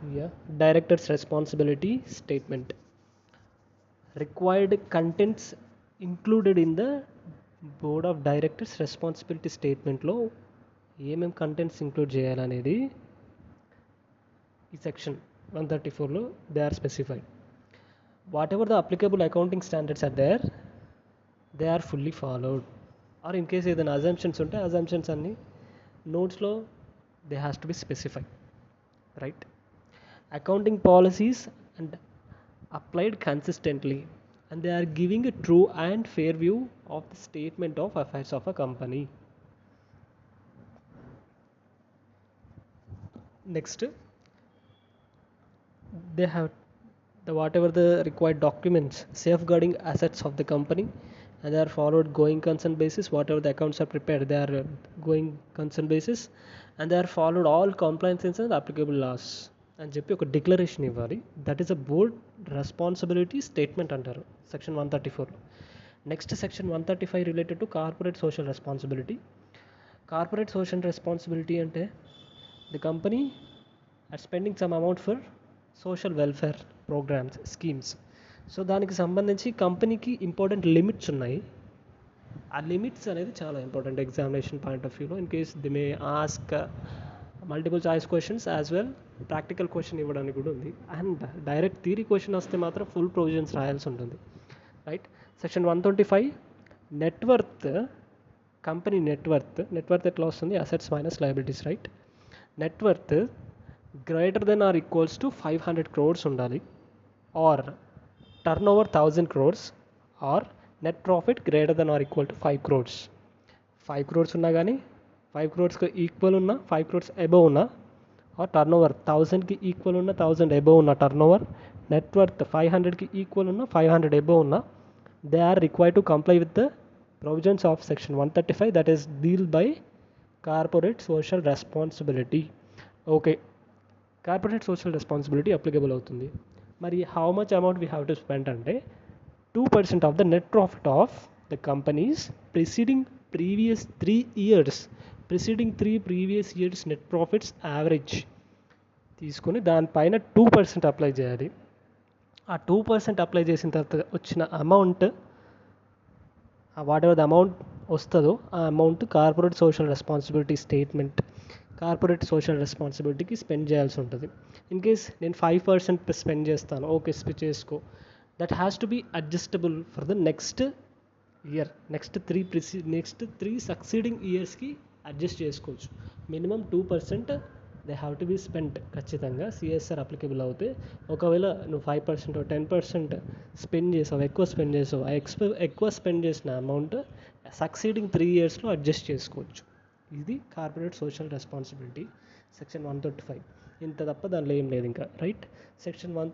Yeah, director's responsibility statement. Required contents included in the board of directors responsibility స్టేట్మెంట్లో ఏమేమి contents include చేయాలనేది ఈ section 134లో they are specified. Whatever the applicable accounting standards are there, they are fully followed. Or in case ఏదైనా assumptions ఉంటే assumptions అన్ని నోట్స్లో they has to be specified, right? Accounting policies and applied consistently, and they are giving a true and fair view of the statement of affairs of a company. Next, they have the whatever the required documents safeguarding assets of the company, and they are followed going concern basis. Whatever the accounts are prepared, they are going concern basis, and they are followed all compliances and applicable laws అని చెప్పి ఒక declaration ఇవ్వాలి. That is a board responsibility statement అంటారు section 134లో. Next section 135 related to corporate social responsibility. Corporate social responsibility అంటే the company are spending some amount for social welfare programs, schemes. So దానికి సంబంధించి కంపెనీకి ఇంపార్టెంట్ లిమిట్స్ ఉన్నాయి. ఆ limits అనేది చాలా ఇంపార్టెంట్ ఎగ్జామినేషన్ పాయింట్ ఆఫ్ వ్యూలో. In case the may ask multiple choice questions as well practical question ఇవ్వడానికి కూడా ఉంది. అండ్ డైరెక్ట్ థియరీ క్వశ్చన్ వస్తే మాత్రం ఫుల్ ప్రొవిజన్స్ రాయాల్సి ఉంటుంది, right? Section 125 net worth, company net worth ఎట్లా వస్తుంది? Assets minus liabilities, right? Net worth greater than or equals to 500 crores ఉండాలి, or turnover 1000 crores, or net profit greater than or equal to 5 crores. 5 crores ఉన్నా కానీ 5 crores equal ఉన్న 5 crores above ఉన్న, or turnover 1000కి equal ఉన్న 1000 above ఉన్న turnover, net worth 500కి equal ఉన్న 500 అబవ్ ఉన్న, they are required to comply with the provisions of section 135 that is deal by corporate social responsibility. Okay, corporate social responsibility applicable అవుతుంది. మరి how much amount we have to spend అంటే 2% of the net profit of the companies preceding previous 3 years, preceding 3 previous years net profits average తీసుకొని దానిపైన 2% apply చేయాలి. ఆ 2% apply చేసిన తర్వాత వచ్చిన amount, whatever the amount వస్తుందో ఆ amount corporate social responsibility statement, corporate social రెస్పాన్సిబిలిటీకి స్పెండ్ చేయాల్సి ఉంటుంది. ఇన్ కేస్ నేను 5% స్పెండ్ చేస్తాను, ఓకే చేసుకో, that has to be adjustable for the next year. Next three succeeding ఇయర్స్కి అడ్జస్ట్ చేసుకోవచ్చు. Minimum 2% they have to be spent ఖచ్చితంగా CSR applicable అవుతే. ఒకవేళ నువ్వు 5% 10% స్పెండ్ చేసావు, ఎక్కువ స్పెండ్ చేసావు, ఆ ఎక్కువ స్పెండ్ చేసిన అమౌంట్ సక్సీడింగ్ 3 yearsలో అడ్జస్ట్ చేసుకోవచ్చు. ఇది కార్పొరేట్ సోషల్ రెస్పాన్సిబిలిటీ సెక్షన్ 135. ఇంత తప్ప దానిలో ఏం లేదు ఇంకా, రైట్? సెక్షన్ 1